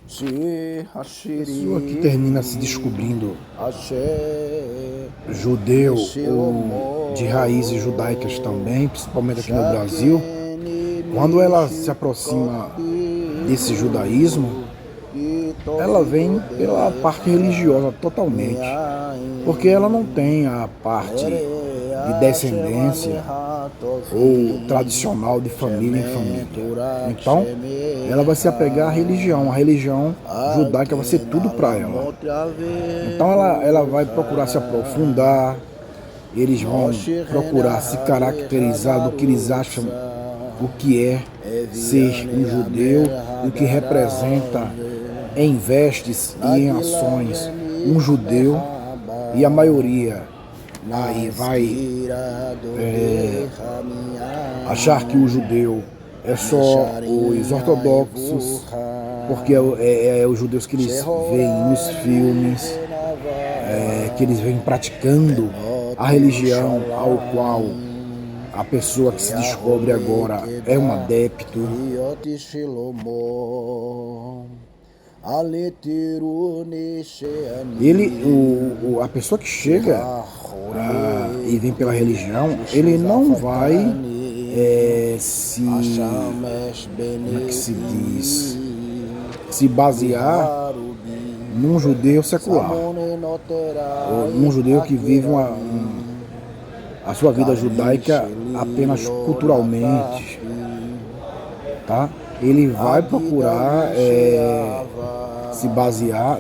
Pessoa que termina se descobrindo judeu ou de raízes judaicas também, principalmente aqui no Brasil, quando ela se aproxima desse judaísmo, ela vem pela parte religiosa totalmente, porque ela não tem a parte de descendência ou tradicional de família em família. Então, ela vai se apegar à religião. A religião judaica vai ser tudo para ela. Então, ela vai procurar se aprofundar. Eles vão procurar se caracterizar do que eles acham o que é ser um judeu, o que representa em vestes e em ações um judeu, e a maioria aí vai achar que o judeu é só os ortodoxos, porque é os judeus que eles veem nos filmes, que eles vêm praticando a religião ao qual a pessoa que se descobre agora é um adepto. A pessoa que chega e vem pela religião, ele não vai como é que se diz, se basear num judeu secular, ou num judeu que vive a sua vida judaica apenas culturalmente, tá? Ele vai procurar se basear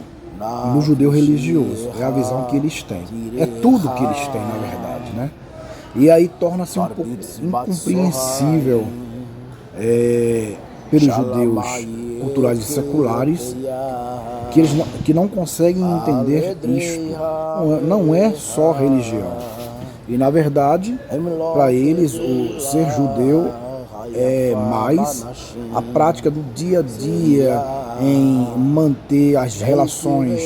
no judeu religioso. É a visão que eles têm. É tudo que eles têm, na verdade, né? E aí torna-se um pouco incompreensível pelos judeus culturais e seculares que não conseguem entender isto. Não é só religião. E, na verdade, para eles, o ser judeu é mais a prática do dia a dia em manter as relações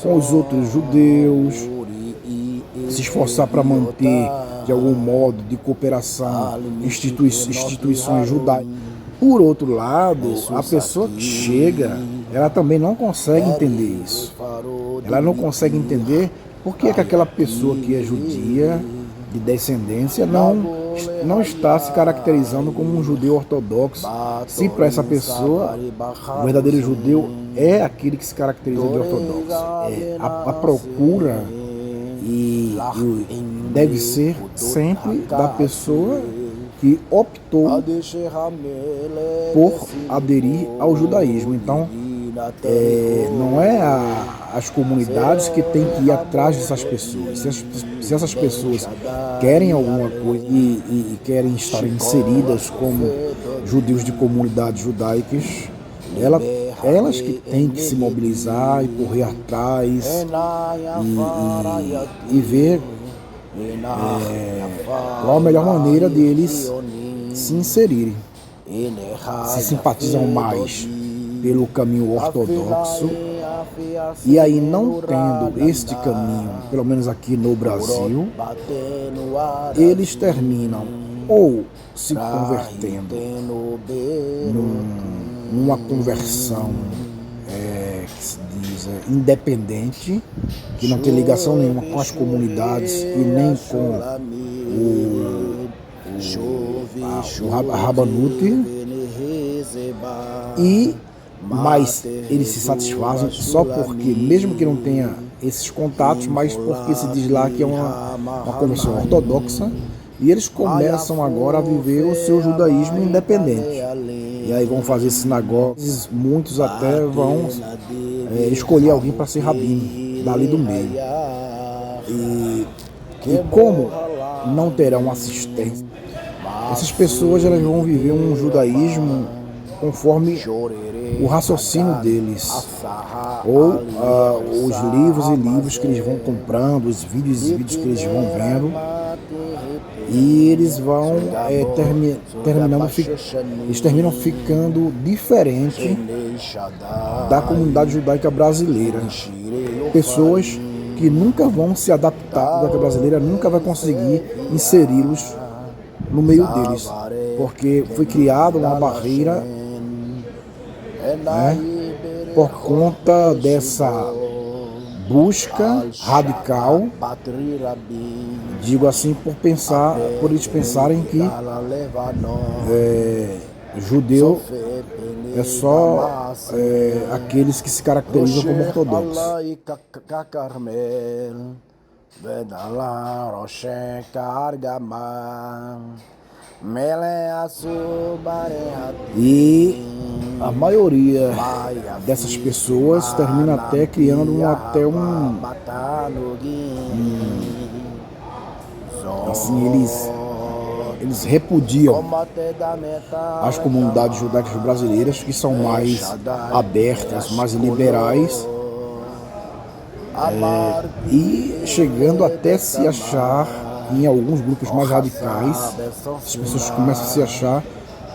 com os outros judeus, se esforçar para manter, de algum modo, de cooperação, instituições judaicas. Por outro lado, a pessoa que chega, ela também não consegue entender isso. Ela não consegue entender por que aquela pessoa que é judia, de descendência, não está se caracterizando como um judeu ortodoxo, se para essa pessoa o verdadeiro judeu é aquele que se caracteriza de ortodoxo. A procura deve ser sempre da pessoa que optou por aderir ao judaísmo. Então, não é as comunidades que têm que ir atrás dessas pessoas. Se essas pessoas querem alguma coisa e querem estar inseridas como judeus de comunidades judaicas, elas que têm que se mobilizar e correr atrás e ver qual a melhor maneira deles se inserirem. Se simpatizam mais pelo caminho ortodoxo, e aí, não tendo este caminho, pelo menos aqui no Brasil, eles terminam ou se convertendo numa conversão que se diz independente, que não tem ligação nenhuma com as comunidades e nem com a Rabanute, mas eles se satisfazem só porque, mesmo que não tenha esses contatos, mas porque se diz lá que é uma conversão ortodoxa, e eles começam agora a viver o seu judaísmo independente. E aí vão fazer sinagogas, muitos até vão escolher alguém para ser rabino, dali do meio. E como não terão assistência, essas pessoas elas vão viver um judaísmo conforme o raciocínio deles, ou os livros e livros que eles vão comprando, os vídeos e vídeos que eles vão vendo, e eles vão eles terminam ficando diferente da comunidade judaica brasileira. Pessoas que nunca vão se adaptar à comunidade brasileira, nunca vai conseguir inseri-los no meio deles, porque foi criada uma barreira, né, por conta dessa busca radical, digo assim, por eles pensarem que judeu é só aqueles que se caracterizam como ortodoxos. E a maioria dessas pessoas termina até criando assim, eles repudiam as comunidades judaicas brasileiras, que são mais abertas, mais liberais, e chegando até se achar, em alguns grupos mais radicais, as pessoas começam a se achar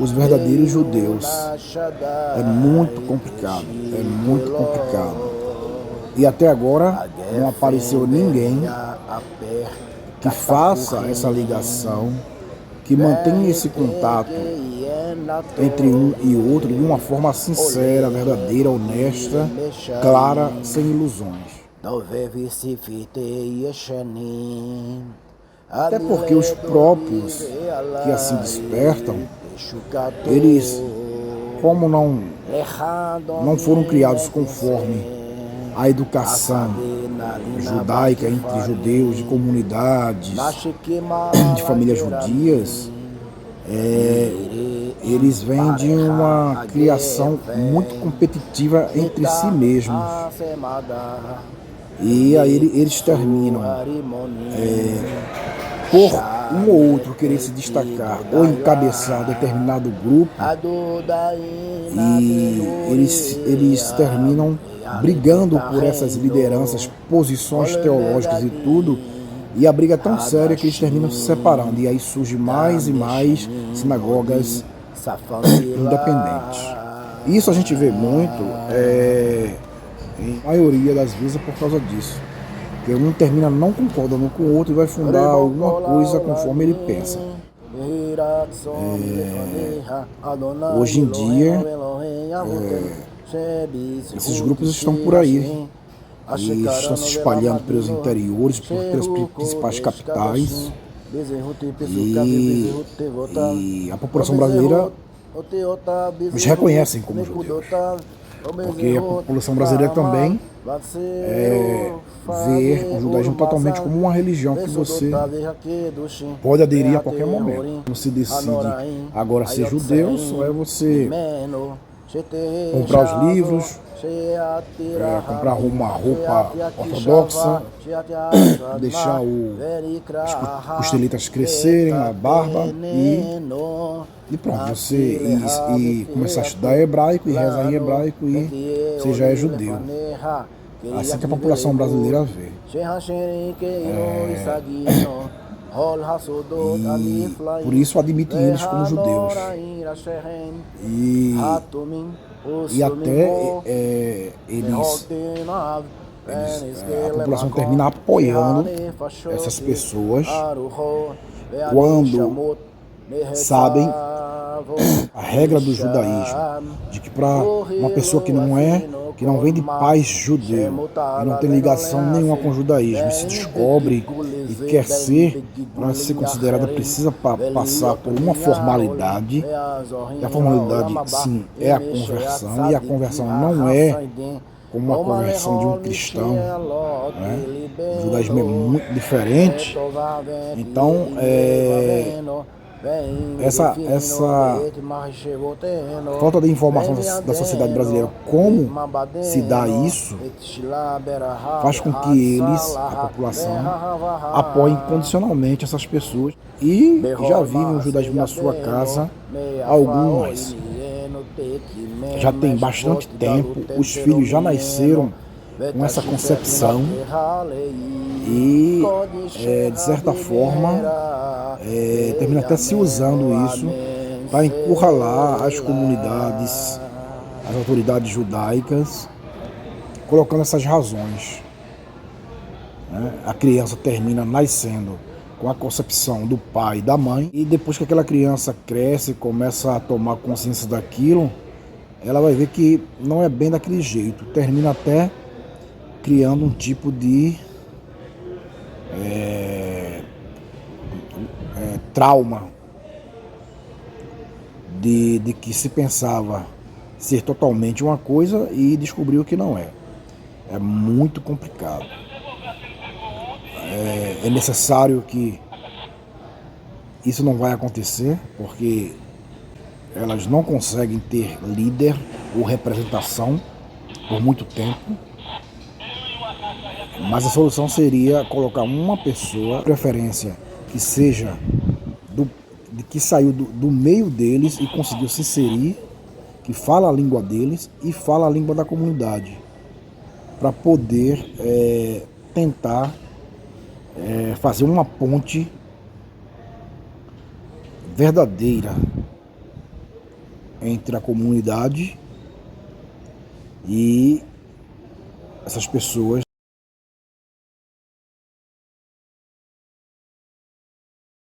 os verdadeiros judeus. É muito complicado, é muito complicado. E até agora não apareceu ninguém que faça essa ligação, que mantenha esse contato entre um e outro de uma forma sincera, verdadeira, honesta, clara, sem ilusões. Até porque os próprios que assim despertam, eles, como não foram criados conforme a educação judaica entre judeus, de comunidades, de famílias judias, eles vêm de uma criação muito competitiva entre si mesmos. E aí eles terminam por um ou outro querer se destacar ou encabeçar determinado grupo, e eles terminam brigando por essas lideranças, posições teológicas e tudo, e a briga é tão séria que eles terminam se separando, e aí surge mais e mais sinagogas independentes. Isso a gente vê muito, em maioria das vezes, por causa disso. Porque um termina não concordando com o outro e vai fundar alguma coisa conforme ele pensa. Hoje em dia, esses grupos estão por aí e estão se espalhando pelos interiores, pelas principais capitais, e a população brasileira os reconhecem como judeus, porque a população brasileira também vê o judaísmo totalmente como uma religião que você pode aderir a qualquer momento. Você decide agora ser judeu, só é você comprar os livros, comprar uma roupa ortodoxa, deixar as costelitas crescerem, a barba e pronto, e começar a estudar hebraico e rezar em hebraico e você já é judeu. Assim que a população brasileira vê. E por isso admitem eles como judeus. E até a população termina apoiando essas pessoas quando sabem a regra do judaísmo, de que para uma pessoa que não vem de pais judeu e não tem ligação nenhuma com o judaísmo, e se descobre e quer ser, para ser considerada, precisa passar por uma formalidade, e a formalidade sim é a conversão, e a conversão não é como a conversão de um cristão, né? O judaísmo é muito diferente. Então essa falta de informação da sociedade brasileira, como se dá isso, faz com que eles, a população, apoiem incondicionalmente essas pessoas e já vivem o judaísmo na sua casa algumas. Já tem bastante tempo, os filhos já nasceram com essa concepção e, de certa forma, termina até se usando isso para encurralar as comunidades, as autoridades judaicas, colocando essas razões. A criança termina nascendo com a concepção do pai e da mãe, e depois que aquela criança cresce e começa a tomar consciência daquilo, ela vai ver que não é bem daquele jeito. Termina até criando um tipo de trauma de que se pensava ser totalmente uma coisa e descobriu que não é. É muito complicado. É necessário que isso não vai acontecer, porque elas não conseguem ter líder ou representação por muito tempo. Mas a solução seria colocar uma pessoa, de preferência que seja que saiu do meio deles e conseguiu se inserir, que fala a língua deles e fala a língua da comunidade, para poder tentar fazer uma ponte verdadeira entre a comunidade e essas pessoas